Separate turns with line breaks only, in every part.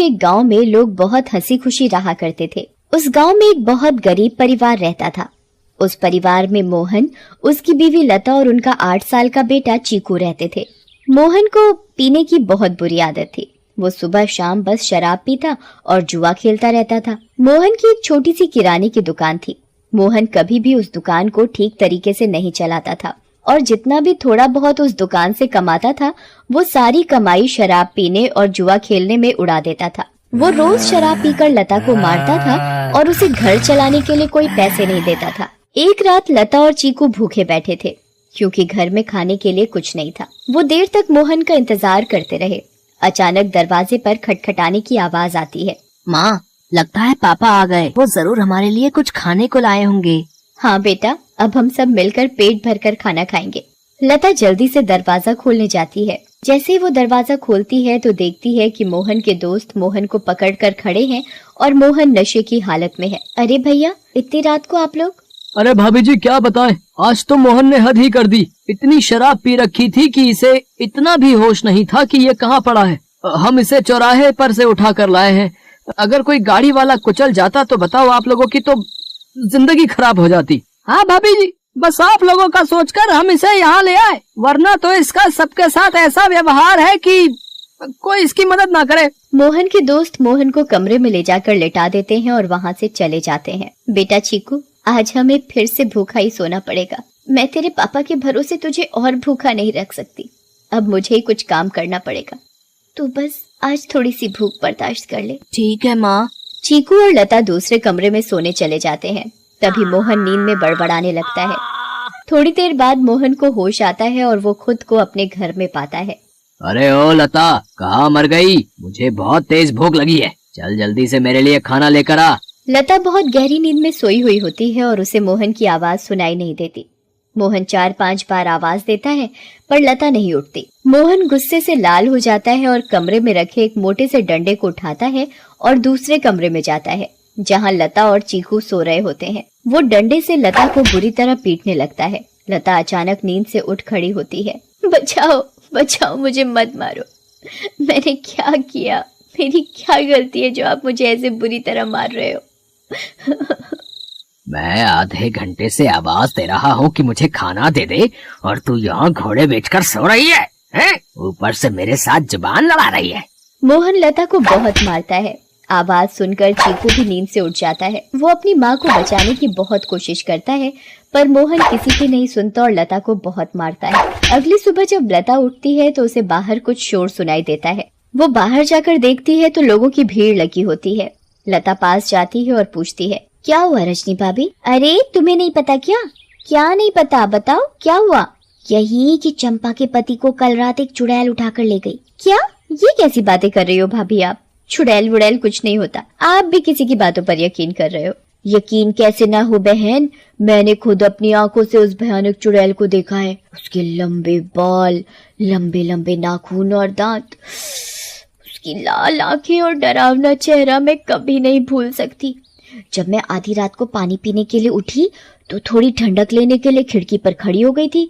एक गांव में लोग बहुत हंसी खुशी रहा करते थे। उस गांव में एक बहुत गरीब परिवार रहता था। उस परिवार में मोहन, उसकी बीवी लता और उनका 8 साल का बेटा चीकू रहते थे। मोहन को पीने की बहुत बुरी आदत थी। वो सुबह शाम बस शराब पीता और जुआ खेलता रहता था। मोहन की एक छोटी सी किराने की दुकान थी। मोहन कभी भी उस दुकान को ठीक तरीके से नहीं चलाता था और जितना भी थोड़ा बहुत उस दुकान से कमाता था वो सारी कमाई शराब पीने और जुआ खेलने में उड़ा देता था। वो रोज शराब पीकर लता को मारता था और उसे घर चलाने के लिए कोई पैसे नहीं देता था। एक रात लता और चीकू भूखे बैठे थे क्योंकि घर में खाने के लिए कुछ नहीं था। वो देर तक मोहन का इंतजार करते रहे। अचानक दरवाजे पर खटखटाने की आवाज आती है।
माँ, लगता है पापा आ गए। वो जरूर हमारे लिए कुछ खाने को लाए होंगे।
हाँ बेटा, अब हम सब मिलकर पेट भरकर खाना खाएंगे। लता जल्दी से दरवाजा खोलने जाती है। जैसे ही वो दरवाजा खोलती है तो देखती है कि मोहन के दोस्त मोहन को पकड़कर खड़े हैं और मोहन नशे की हालत में है। अरे भैया, इतनी रात को आप लोग?
अरे भाभी जी, क्या बताएं, आज तो मोहन ने हद ही कर दी। इतनी शराब पी रखी थी कि इसे इतना भी होश नहीं था कि ये कहाँ पड़ा है। हम इसे चौराहे पर से उठा कर लाए हैं। अगर कोई गाड़ी वाला कुचल जाता तो बताओ, आप लोगों की तो जिंदगी खराब हो जाती। हाँ भाभी जी, बस आप लोगों का सोचकर हम इसे यहाँ ले आए, वरना तो इसका सबके साथ ऐसा व्यवहार है कि कोई इसकी मदद ना करे।
मोहन के दोस्त मोहन को कमरे में ले जाकर लेटा देते हैं और वहाँ से चले जाते हैं। बेटा चीकू, आज हमें फिर से भूखा ही सोना पड़ेगा। मैं तेरे पापा के भरोसे तुझे और भूखा नहीं रख सकती। अब मुझे ही कुछ काम करना पड़ेगा। तू बस आज थोड़ी सी भूख बर्दाश्त कर ले।
ठीक है माँ।
चीकू और लता दूसरे कमरे में सोने चले जाते हैं। तभी मोहन नींद में बड़बड़ाने लगता है। थोड़ी देर बाद मोहन को होश आता है और वो खुद को अपने घर में पाता है।
अरे ओ लता, कहाँ मर गई? मुझे बहुत तेज भूख लगी है। चल जल्दी से मेरे लिए खाना लेकर आ।
लता बहुत गहरी नींद में सोई हुई होती है और उसे मोहन की आवाज सुनाई नहीं देती। मोहन 4-5 बार आवाज देता है पर लता नहीं उठती। मोहन गुस्से से लाल हो जाता है और कमरे में रखे एक मोटे से डंडे को उठाता है और दूसरे कमरे में जाता है जहां लता और चीकू सो रहे होते हैं। वो डंडे से लता को बुरी तरह पीटने लगता है। लता अचानक नींद से उठ खड़ी होती है। बचाओ बचाओ, मुझे मत मारो। मैंने क्या किया? मेरी क्या गलती है जो आप मुझे ऐसे बुरी तरह मार रहे हो?
मैं आधे घंटे से आवाज दे रहा हूँ कि मुझे खाना दे दे और तू यहाँ घोड़े बेचकर सो रही है, हैं? ऊपर से मेरे साथ जुबान लड़ा रही है।
मोहन लता को बहुत मारता है। आवाज सुनकर चीकू भी नींद से उठ जाता है। वो अपनी माँ को बचाने की बहुत कोशिश करता है पर मोहन किसी की नहीं सुनता और लता को बहुत मारता है। अगली सुबह जब लता उठती है तो उसे बाहर कुछ शोर सुनाई देता है। वो बाहर जाकर देखती है तो लोगों की भीड़ लगी होती है। लता पास जाती है और पूछती है, क्या हुआ रजनी भाभी? अरे तुम्हें नहीं पता क्या? क्या नहीं पता, बताओ क्या हुआ? यही कि चंपा के पति को कल रात एक चुड़ैल उठाकर ले गई। क्या? ये कैसी बातें कर रही हो भाभी आप? चुड़ैल वुड़ैल कुछ नहीं होता। आप भी किसी की बातों पर यकीन कर रहे हो। यकीन कैसे ना हो बहन, मैंने खुद अपनी आंखों से उस भयानक चुड़ैल को देखा है। उसके लंबे बाल, लंबे लंबे नाखून और दांत, उसकी लाल आंखें और डरावना चेहरा मैं कभी नहीं भूल सकती। जब मैं आधी रात को पानी पीने के लिए उठी तो थोड़ी ठंडक लेने के लिए खिड़की पर खड़ी हो गई थी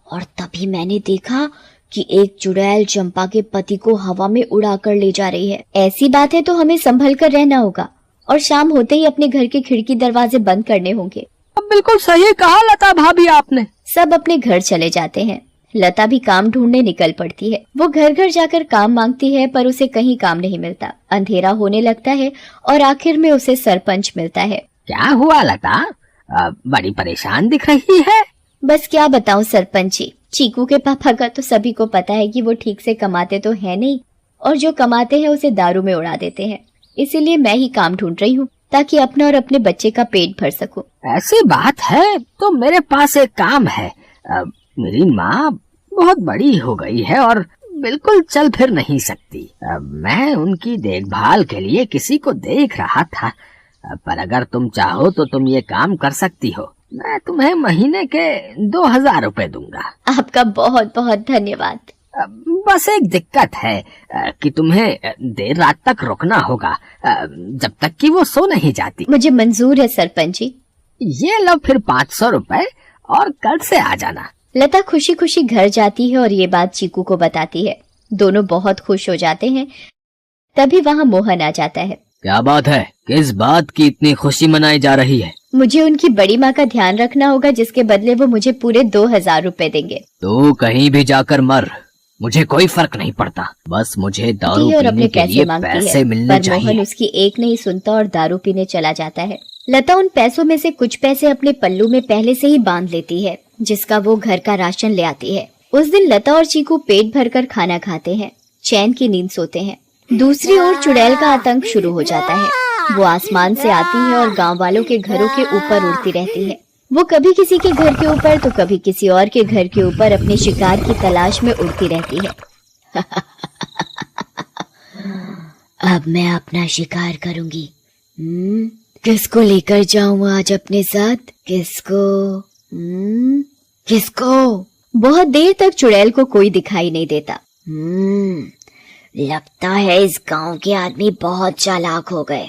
और तभी मैंने देखा कि एक चुड़ैल चंपा के पति को हवा में उड़ाकर ले जा रही है। ऐसी बात है तो हमें संभल कर रहना होगा और शाम होते ही अपने घर के खिड़की दरवाजे बंद करने होंगे।
अब बिल्कुल सही कहा लता भाभी आपने।
सब अपने घर चले जाते हैं। लता भी काम ढूंढने निकल पड़ती है। वो घर घर जाकर काम मांगती है पर उसे कहीं काम नहीं मिलता। अंधेरा होने लगता है और आखिर में उसे सरपंच मिलता है।
क्या हुआ लता? बड़ी परेशान दिख रही है।
बस क्या बताऊं सरपंच जी, चीकू के पापा का तो सभी को पता है कि वो ठीक से कमाते तो है नहीं और जो कमाते हैं उसे दारू में उड़ा देते हैं। इसीलिए मैं ही काम ढूंढ रही हूँ ताकि अपना और अपने बच्चे का पेट भर सकूं।
ऐसी बात है तो मेरे पास एक काम है। मेरी माँ बहुत बड़ी हो गई है और बिल्कुल चल फिर नहीं सकती। मैं उनकी देखभाल के लिए किसी को देख रहा था, पर अगर तुम चाहो तो तुम ये काम कर सकती हो। मैं तुम्हें महीने के 2000 रुपए दूंगा।
आपका बहुत बहुत धन्यवाद।
बस एक दिक्कत है कि तुम्हें देर रात तक रुकना होगा, जब तक कि वो सो नहीं जाती।
मुझे मंजूर है सरपंच जी।
ये लो फिर 500 रुपए और कल से आ जाना।
लता खुशी खुशी घर जाती है और ये बात चीकू को बताती है। दोनों बहुत खुश हो जाते हैं। तभी वहाँ मोहन आ जाता है।
क्या बात है, किस बात की इतनी खुशी मनाई जा रही है?
मुझे उनकी बड़ी माँ का ध्यान रखना होगा, जिसके बदले वो मुझे पूरे 2000 रुपए देंगे।
तो कहीं भी जाकर मर, मुझे कोई फर्क नहीं पड़ता, बस मुझे दारू
और
पीने
अपने
के लिए पैसे मिलने
पर मोहन
चाहिए।
उसकी एक नहीं सुनता और दारू पीने चला जाता है। लता उन पैसों में से कुछ पैसे अपने पल्लू में पहले से ही बांध लेती है, जिसका वो घर का राशन ले आती है। उस दिन लता और चीकू पेट भरकर खाना खाते हैं, चैन की नींद सोते हैं। दूसरी ओर चुड़ैल का आतंक शुरू हो जाता है। वो आसमान से आती है और गांव वालों के घरों के ऊपर उड़ती रहती है। वो कभी किसी के घर के ऊपर तो कभी किसी और के घर के ऊपर अपने शिकार की तलाश में उड़ती रहती है। अब मैं अपना शिकार करूंगी। किसको लेकर जाऊं आज अपने साथ? किसको? बहुत देर तक चुड़ैल को कोई दिखाई नहीं देता। लगता है इस गांव के आदमी बहुत चालाक हो गए।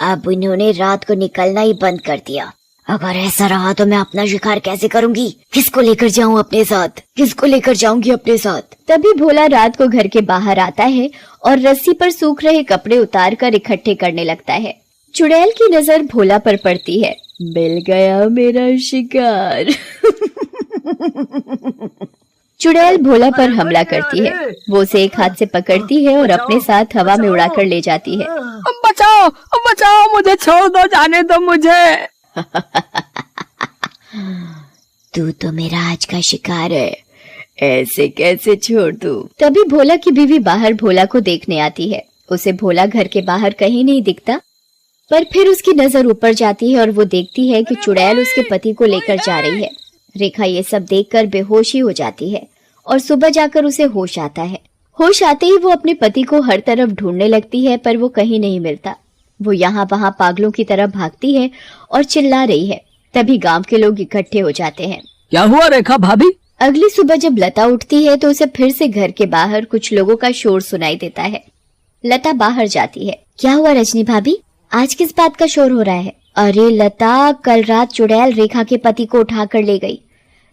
अब इन्होंने रात को निकलना ही बंद कर दिया। अगर ऐसा रहा तो मैं अपना शिकार कैसे करूंगी? किसको लेकर जाऊं अपने साथ? किसको लेकर जाऊंगी अपने साथ? तभी भोला रात को घर के बाहर आता है और रस्सी पर सूख रहे कपड़े उतार कर इकट्ठे करने लगता है। चुड़ैल की नजर भोला पर पड़ती है। मिल गया मेरा शिकार। चुड़ैल भोला पर हमला करती है। वो उसे एक हाथ से पकड़ती है और अपने साथ हवा में उड़ाकर ले जाती है।
बचाओ बचाओ, मुझे छोड़ दो, जाने दो मुझे।
तू तो मेरा आज का शिकार है, ऐसे कैसे छोड़ दूं? तभी भोला की बीवी बाहर भोला को देखने आती है। उसे भोला घर के बाहर कहीं नहीं दिखता, पर फिर उसकी नजर ऊपर जाती है और वो देखती है कि चुड़ैल उसके पति को लेकर जा रही है। रेखा ये सब देखकर बेहोश ही हो जाती है और सुबह जाकर उसे होश आता है। होश आते ही वो अपने पति को हर तरफ ढूंढने लगती है, पर वो कहीं नहीं मिलता। वो यहाँ वहाँ पागलों की तरह भागती है और चिल्ला रही है। तभी गांव के लोग इकट्ठे हो जाते हैं।
क्या हुआ रेखा भाभी?
अगली सुबह जब लता उठती है तो उसे फिर से घर के बाहर कुछ लोगों का शोर सुनाई देता है। लता बाहर जाती है। क्या हुआ रजनी भाभी, आज किस बात का शोर हो रहा है? अरे लता, कल रात चुड़ैल रेखा के पति को उठाकर ले गई।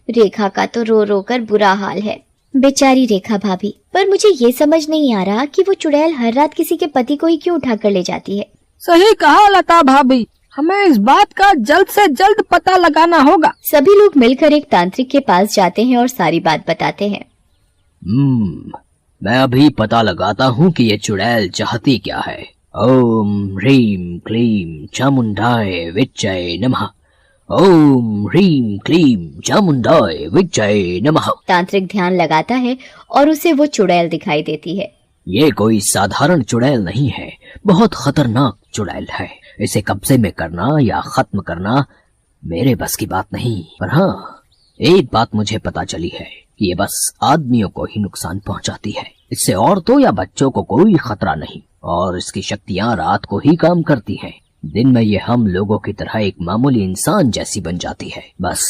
रेखा का तो रो रो कर बुरा हाल है। बेचारी रेखा भाभी, पर मुझे ये समझ नहीं आ रहा कि वो चुड़ैल हर रात किसी के पति को ही क्यों उठाकर ले जाती है।
सही कहा लता भाभी, हमें इस बात का जल्द से जल्द पता लगाना होगा।
सभी लोग मिलकर एक तांत्रिक के पास जाते हैं और सारी बात बताते हैं।
मैं अभी पता लगाता हूँ कि ये चुड़ैल चाहती क्या है। ओम ह्रीम क्लीम चामुंडाय विच्चय नमः। ओम ह्रीम क्लीम चामुंडाय विच्चय नमः।
तांत्रिक ध्यान लगाता है और उसे वो चुड़ैल दिखाई देती है।
ये कोई साधारण चुड़ैल नहीं है, बहुत खतरनाक चुड़ैल है। इसे कब्जे में करना या खत्म करना मेरे बस की बात नहीं। पर हाँ, एक बात मुझे पता चली है कि ये बस आदमियों को ही नुकसान पहुंचाती है। इससे औरतों या बच्चों को कोई खतरा नहीं, और इसकी शक्तियां रात को ही काम करती हैं। दिन में ये हम लोगों की तरह एक मामूली इंसान जैसी बन जाती है। बस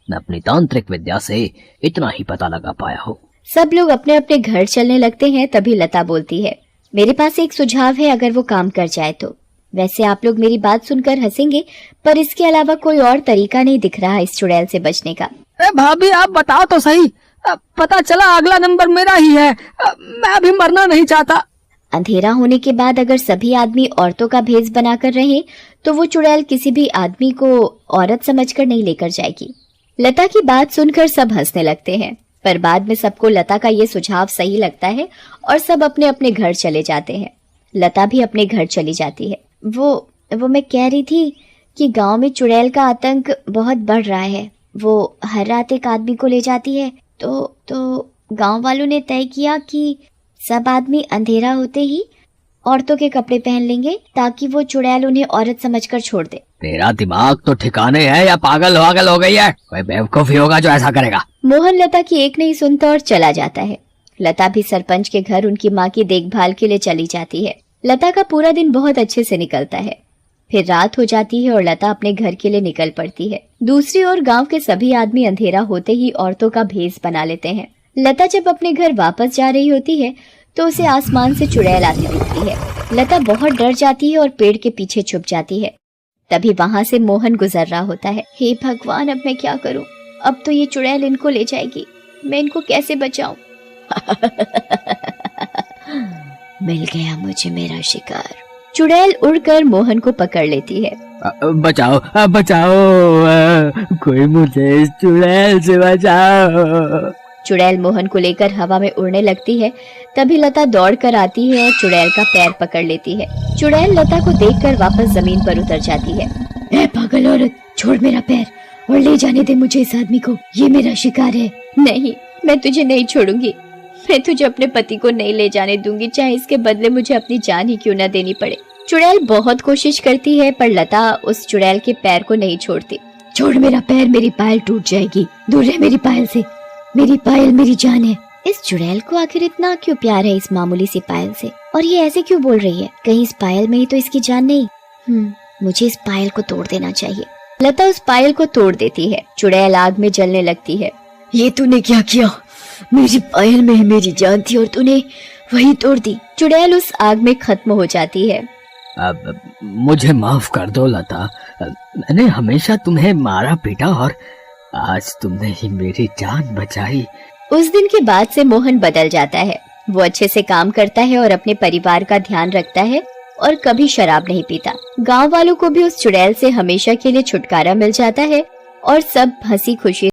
मैं अपनी तांत्रिक विद्या से इतना ही पता लगा पाया हूँ।
सब लोग अपने अपने घर चलने लगते हैं। तभी लता बोलती है, मेरे पास एक सुझाव है, अगर वो काम कर जाए तो। वैसे आप लोग मेरी बात सुनकर हंसेंगे, पर इसके अलावा कोई और तरीका नहीं दिख रहा इस चुड़ैल से बचने का।
भाभी आप बताओ तो सही। पता चला अगला नंबर मेरा ही है। मैं अभी मरना नहीं चाहता।
अंधेरा होने के बाद अगर सभी आदमी औरतों का भेष बनाकर रहे तो वो चुड़ैल किसी भी आदमी को औरत समझकर नहीं लेकर जाएगी। लता की बात सुनकर सब हंसने लगते हैं, पर बाद में सबको लता का ये सुझाव सही लगता है और सब अपने अपने घर चले जाते हैं। लता भी अपने घर चली जाती है। वो मैं कह रही थी कि गांव में चुड़ैल का आतंक बहुत बढ़ रहा है। वो हर रात एक आदमी को ले जाती है। तो गांव वालों ने तय किया कि सब आदमी अंधेरा होते ही औरतों के कपड़े पहन लेंगे, ताकि वो चुड़ैल उन्हें औरत समझकर छोड़ दे।
तेरा दिमाग तो ठिकाने है या पागल वागल हो गई है? कोई बेवकूफ ही होगा जो ऐसा करेगा।
मोहन लता की एक नहीं सुनता और चला जाता है। लता भी सरपंच के घर उनकी माँ की देखभाल के लिए चली जाती है। लता का पूरा दिन बहुत अच्छे से निकलता है। फिर रात हो जाती है और लता अपने घर के लिए निकल पड़ती है। दूसरी ओर गांव के सभी आदमी अंधेरा होते ही औरतों का भेष बना लेते हैं। लता जब अपने घर वापस जा रही होती है तो उसे आसमान से चुड़ैल आती दिखती है। लता बहुत डर जाती है और पेड़ के पीछे छुप जाती है। तभी वहां से मोहन गुजर रहा होता है। हे भगवान, अब मैं क्या करूं? अब तो ये चुड़ैल इनको ले जाएगी। मैं इनको कैसे बचाऊं? मिल गया मुझे मेरा शिकार। चुड़ैल उड़कर मोहन को पकड़ लेती है।
बचाओ बचाओ, कोई मुझे इस चुड़ैल से बचाओ।
चुड़ैल मोहन को लेकर हवा में उड़ने लगती है। तभी लता दौड़ कर आती है और चुड़ैल का पैर पकड़ लेती है। चुड़ैल लता को देखकर वापस जमीन पर उतर जाती है। ए पागल औरत, छोड़ मेरा पैर और ले जाने दे मुझे इस आदमी को, ये मेरा शिकार है। नहीं, मैं तुझे नहीं छोड़ूंगी। मैं तुझे अपने पति को नहीं ले जाने दूंगी, चाहे इसके बदले मुझे अपनी जान ही क्यों न देनी पड़े। चुड़ैल बहुत कोशिश करती है पर लता उस चुड़ैल के पैर को नहीं छोड़ती। छोड़ मेरा पैर, मेरी पायल टूट जाएगी, दूर रह मेरी पायल से, मेरी पायल मेरी जान है। इस चुड़ैल को आखिर इतना क्यों प्यार है इस मामूली सी पायल से, और ये ऐसे क्यों बोल रही है? कहीं इस पायल में ही तो इसकी जान नहीं। मुझे इस पायल को तोड़ देना चाहिए। लता उस पायल को तोड़ देती है। चुड़ैल आग में जलने लगती है। ये तूने क्या किया? मेरी पायल में ही मेरी जान थी और तूने वही तोड़ दी। चुड़ैल उस आग में खत्म हो जाती है।
अब मुझे माफ कर दो लता, मैंने हमेशा तुम्हें मारा पीटा और आज तुमने ही मेरी जान बचाई।
उस दिन के बाद से मोहन बदल जाता है। वो अच्छे से काम करता है और अपने परिवार का ध्यान रखता है और कभी शराब नहीं पीता। गांव वालों को भी उस चुड़ैल से हमेशा के लिए छुटकारा मिल जाता है और सब हंसी खुशी